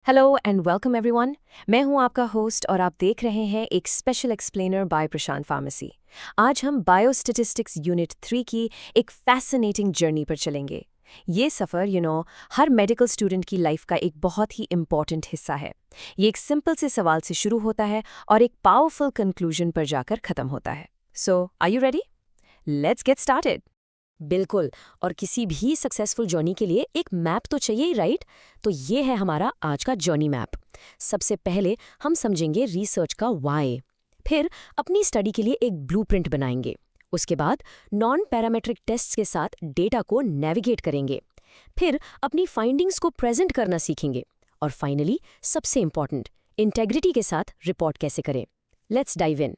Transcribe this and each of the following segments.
Hello and welcome everyone. मैं हूं आपका होस्ट और आप देख रहे हैं एक स्पेशल एक्सप्लेनर बाय प्रशांत फार्मेसी। आज हम बायोस्टैटिस्टिक्स यूनिट 3 की एक फैसिनेटिंग जर्नी पर चलेंगे। ये सफ़र हर मेडिकल स्टूडेंट की लाइफ का एक बहुत ही इम्पॉर्टेंट हिस्सा है। ये एक सिंपल से सवाल से शुरू होता है और एक पावरफुल कंक्लूजन पर जाकर ख़त्म होता है। So are you ready? Let's get started. बिल्कुल। और किसी भी सक्सेसफुल जर्नी के लिए एक मैप तो चाहिए ही, राइट? तो ये है हमारा आज का जर्नी मैप। सबसे पहले हम समझेंगे रिसर्च का वाई, फिर अपनी स्टडी के लिए एक ब्लूप्रिंट बनाएंगे। उसके बाद नॉन पैरामेट्रिक टेस्ट्स के साथ डेटा को नेविगेट करेंगे, फिर अपनी फाइंडिंग्स को प्रेजेंट करना सीखेंगे और फाइनली सबसे इंपॉर्टेंट, इंटेग्रिटी के साथ रिपोर्ट कैसे करें। Let's dive in.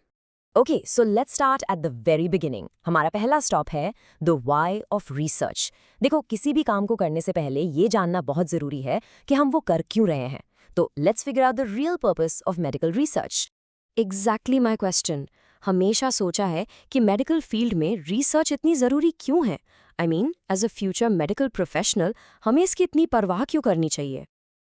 Okay, so let's start at the very beginning. हमारा पहला स्टॉप है द वाई ऑफ रिसर्च। देखो, किसी भी काम को करने से पहले ये जानना बहुत ज़रूरी है कि हम वो कर क्यों रहे हैं। तो let's figure out the real purpose of medical research. Exactly my question. हमेशा सोचा है कि मेडिकल फील्ड में रिसर्च इतनी ज़रूरी क्यों है। I mean, as a future medical professional हमें इसकी इतनी परवाह क्यों करनी चाहिए?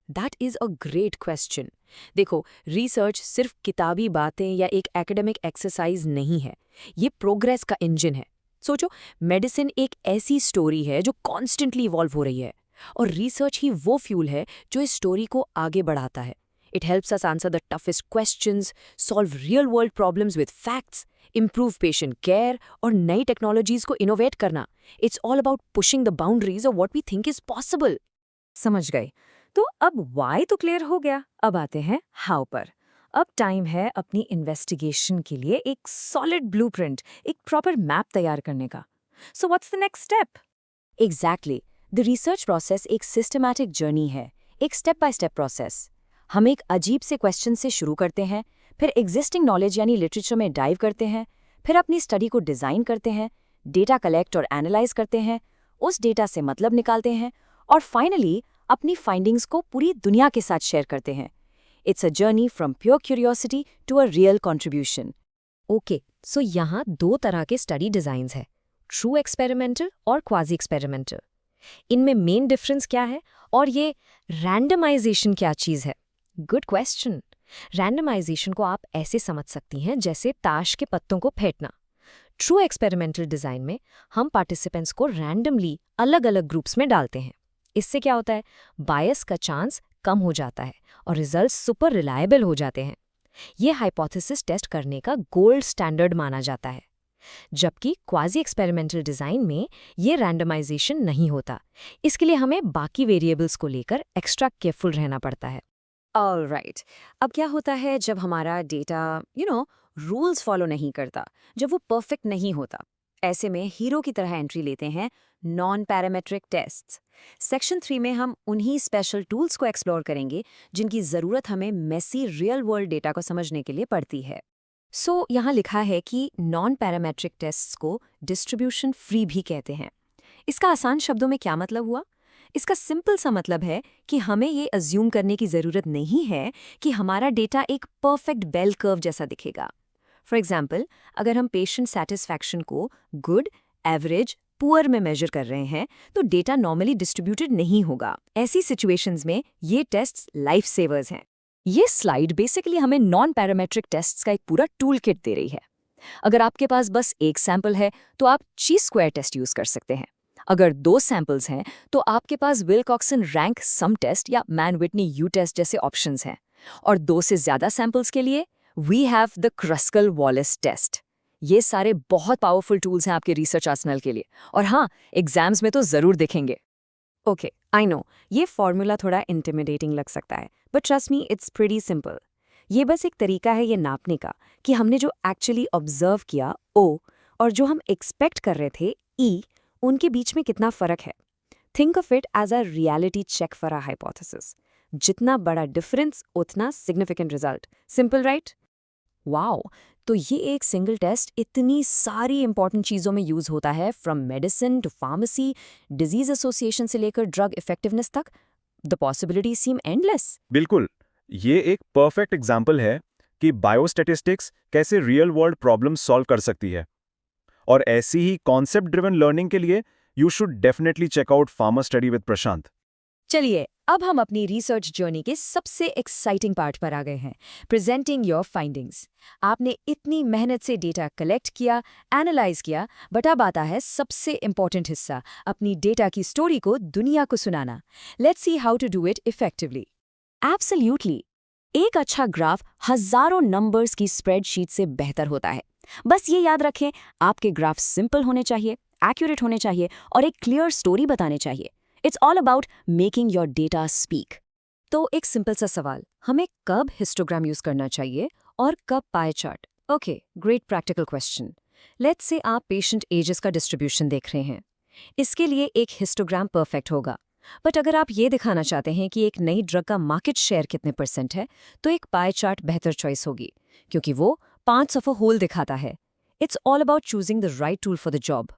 That is a great question. देखो, रिसर्च सिर्फ किताबी बातें या एक एकेडमिक एक्सरसाइज नहीं है, ये प्रोग्रेस का इंजन है। सोचो, मेडिसिन एक ऐसी स्टोरी है जो कॉन्स्टेंटली इवॉल्व हो रही है, और रिसर्च ही वो फ्यूल है जो इस स्टोरी को आगे बढ़ाता है। It helps us answer the toughest questions, solve real world problems with facts, improve patient care और नई टेक्नोलॉजीज को इनोवेट करना। It's all about pushing the boundaries of what we think is possible. समझ गए? तो अब वाई तो clear हो गया, अब आते हैं हाउ पर। अब टाइम है अपनी इन्वेस्टिगेशन के लिए एक सॉलिड ब्लूप्रिंट, एक प्रॉपर मैप तैयार करने का। So what's the next step? Exactly, the research process एक सिस्टमैटिक जर्नी है, एक स्टेप बाय स्टेप प्रोसेस। हम एक अजीब से क्वेश्चन से शुरू करते हैं, फिर एग्जिस्टिंग नॉलेज यानी लिटरेचर में डाइव करते हैं, फिर अपनी स्टडी को डिज़ाइन करते हैं, डेटा कलेक्ट और एनालाइज करते हैं, उस डेटा से मतलब निकालते हैं, और फाइनली अपनी फाइंडिंग्स को पूरी दुनिया के साथ शेयर करते हैं। It's a journey from pure curiosity to a real contribution. Okay, so यहाँ दो तरह के स्टडी डिज़ाइंस हैं, ट्रू एक्सपेरिमेंटल और क्वाजी एक्सपेरिमेंटल। इनमें मेन डिफरेंस क्या है, और ये रैंडमाइजेशन क्या चीज़ है? Good question. रैंडमाइजेशन को आप ऐसे समझ सकती हैं जैसे ताश के पत्तों को फेंटना। ट्रू एक्सपेरिमेंटल डिज़ाइन में हम पार्टिसिपेंट्स को रैंडमली अलग अलग ग्रुप्स में डालते हैं। इससे क्या होता है, बायस का चांस कम हो जाता है और रिजल्ट सुपर रिलायबल हो जाते हैं। ये हाइपोथेसिस टेस्ट करने का गोल्ड स्टैंडर्ड माना जाता है। जबकि क्वाजी एक्सपेरिमेंटल डिज़ाइन में ये रैंडमाइजेशन नहीं होता। इसके लिए हमें बाकी वेरिएबल्स को लेकर एक्स्ट्रा केयरफुल रहना पड़ता है। ऑलराइट, अब क्या होता है जब हमारा डेटा रूल्स फॉलो नहीं करता, जब वो परफेक्ट नहीं होता? ऐसे में हीरो की तरह एंट्री लेते हैं नॉन पैरामेट्रिक टेस्ट्स। सेक्शन 3 में हम उन्हीं स्पेशल टूल्स को एक्सप्लोर करेंगे जिनकी ज़रूरत हमें मेसी रियल वर्ल्ड डेटा को समझने के लिए पड़ती है। सो यहाँ लिखा है कि नॉन पैरामेट्रिक टेस्ट्स को डिस्ट्रीब्यूशन फ्री भी कहते हैं। इसका आसान शब्दों में क्या मतलब हुआ? इसका सिंपल सा मतलब है कि हमें ये अज्यूम करने की ज़रूरत नहीं है कि हमारा डेटा एक परफेक्ट बेल कर्व जैसा दिखेगा। फॉर एग्जाम्पल, अगर हम पेशेंट सेटिस्फैक्शन को गुड, एवरेज, पुअर में मेजर कर रहे हैं, तो डेटा नॉर्मली डिस्ट्रीब्यूटेड नहीं होगा। ऐसी सिचुएशंस में ये टेस्ट्स लाइफ सेवर्स हैं। ये स्लाइड बेसिकली हमें नॉन पैरामेट्रिक टेस्ट्स का एक पूरा टूल किट दे रही है। अगर आपके पास बस एक सैंपल है तो आप ची स्क्वायर टेस्ट यूज कर सकते हैं। अगर 2 सैंपल्स हैं तो आपके पास विल्कॉक्सन रैंक सम टेस्ट या मैन विटनी यू टेस्ट जैसे ऑप्शंस हैं। और 2 से ज़्यादा सैंपल्स के लिए we have the Kruskal Wallis test. ये सारे बहुत पावरफुल टूल्स हैं आपके रिसर्च आर्सेनल के लिए, और हाँ, एग्जाम्स में तो ज़रूर दिखेंगे। ओके, आई नो ये फॉर्मूला थोड़ा इंटिमिडेटिंग लग सकता है, but trust me, it's pretty simple. ये बस एक तरीका है ये नापने का कि हमने जो एक्चुअली ऑब्जर्व किया ओ, और जो हम एक्सपेक्ट कर रहे थे ई, उनके बीच में कितना फ़र्क है। Think of it as a reality check for a hypothesis. जितना बड़ा डिफरेंस उतना significant result. Simple, right? Wow, तो ये एक सिंगल टेस्ट इतनी सारी इंपॉर्टेंट चीज़ों में यूज़ होता है, from medicine to pharmacy, disease association से लेकर ड्रग इफेक्टिवनेस तक। The possibilities seem endless. बिल्कुल, ये एक परफेक्ट एग्जाम्पल है कि बायोस्टैटिस्टिक्स कैसे रियल वर्ल्ड प्रॉब्लम्स सॉल्व कर सकती है। और ऐसी ही कॉन्सेप्ट ड्रिवन लर्निंग के लिए you should definitely check out farmer study with Prashant. चलिए अब हम अपनी रिसर्च जर्नी के सबसे एक्साइटिंग पार्ट पर आ गए हैं, प्रेजेंटिंग योर फाइंडिंग्स। आपने इतनी मेहनत से डेटा कलेक्ट किया, एनालाइज किया, बट अब आता है सबसे इंपॉर्टेंट हिस्सा, अपनी डेटा की स्टोरी को दुनिया को सुनाना। Let's see how to do it effectively. Absolutely. एक अच्छा ग्राफ हजारों नंबर्स की स्प्रेडशीट से बेहतर होता है। बस ये याद रखें, आपके ग्राफ सिंपल होने चाहिए, एक्यूरेट होने चाहिए और एक क्लियर स्टोरी बताने चाहिए। It's all about making your data speak. तो एक सिंपल सा सवाल, हमें कब हिस्टोग्राम यूज करना चाहिए और कब pie chart? Okay, great practical question. Let's say आप पेशेंट एजेस का डिस्ट्रीब्यूशन देख रहे हैं। इसके लिए एक हिस्टोग्राम परफेक्ट होगा। बट अगर आप ये दिखाना चाहते हैं कि एक नई ड्रग का मार्केट शेयर कितने % है, तो एक पाई चार्ट बेहतर चॉइस होगी, क्योंकि वो पार्ट्स ऑफ अ होल दिखाता है। It's all about choosing the right tool for the job.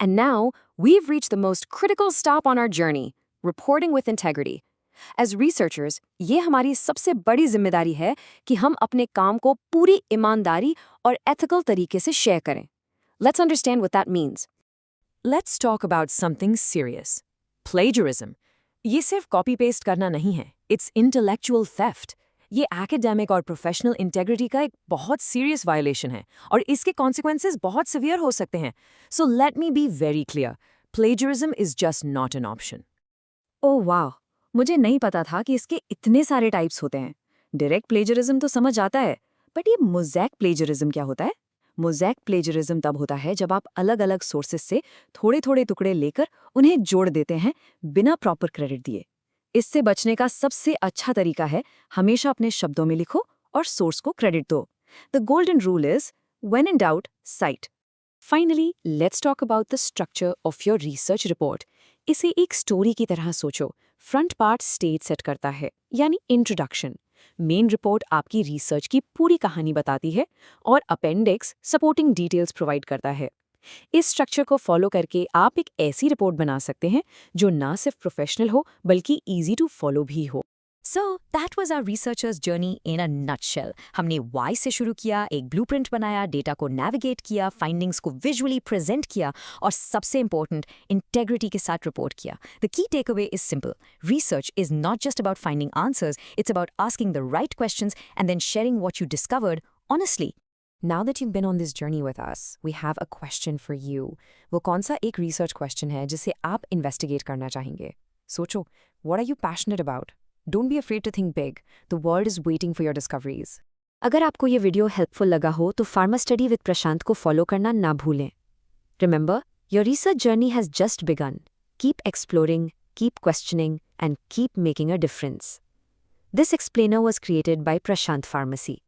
And now, we've reached the most critical stop on our journey, reporting with integrity. As researchers, ये हमारी सबसे बड़ी जिम्मेदारी है कि हम अपने काम को पूरी ईमानदारी और ethical तरीके से शेयर करें। Let's understand what that means. Let's talk about something serious. Plagiarism. ये सिर्फ कॉपी पेस्ट करना नहीं है, it's intellectual theft. ये एकेडमिक और प्रोफेशनल इंटेग्रिटी का एक बहुत सीरियस वायलेशन है और इसके कॉन्सिक्वेंसेस बहुत सिवियर हो सकते हैं। So let me be very clear, plagiarism is just not an option. Oh वाह, मुझे नहीं पता था कि इसके इतने सारे टाइप्स होते हैं। डायरेक्ट प्लेजरिज्म तो समझ आता है, बट ये मोज़ैक प्लेजरिज्म क्या होता है? मोज़ैक प्लेजरिज्म तब होता है जब आप अलग अलग सोर्सेस से थोड़े थोड़े टुकड़े लेकर उन्हें जोड़ देते हैं बिना प्रॉपर क्रेडिट दिए। इससे बचने का सबसे अच्छा तरीका है हमेशा अपने शब्दों में लिखो और सोर्स को क्रेडिट दो। The golden rule is when in doubt site. Finally, let's talk about the structure of your research report. इसे एक स्टोरी की तरह सोचो। फ्रंट पार्ट स्टेज सेट करता है, यानी इंट्रोडक्शन। मेन रिपोर्ट आपकी रिसर्च की पूरी कहानी बताती है और अपेंडिक्स सपोर्टिंग डिटेल्स प्रोवाइड करता है। इस स्ट्रक्चर को फॉलो करके आप एक ऐसी रिपोर्ट बना सकते हैं जो ना सिर्फ प्रोफेशनल हो बल्कि इजी टू फॉलो भी हो। So, that was our researcher's journey in a nutshell. हमने why से शुरू किया, एक ब्लूप्रिंट बनाया, डेटा को नेविगेट किया, फाइंडिंग्स को विजुअली प्रेजेंट किया और सबसे इंपॉर्टेंट इंटेग्रिटी के साथ रिपोर्ट किया। The key takeaway is simple. Research is not just about finding answers, it's about asking the right questions and then sharing what you discovered honestly. Now that you've been on this journey with us, we have a question for you. वो कौन सा एक research question है जिसे आप investigate करना चाहेंगे? सोचो, what are you passionate about? Don't be afraid to think big. The world is waiting for your discoveries. अगर आपको ये वीडियो हेल्पफुल लगा हो तो फार्मा स्टडी विद प्रशांत को फॉलो करना ना भूलें। Remember, your research journey has just begun. Keep exploring, keep questioning, and keep making a difference. This explainer was created by Prashant Pharmacy.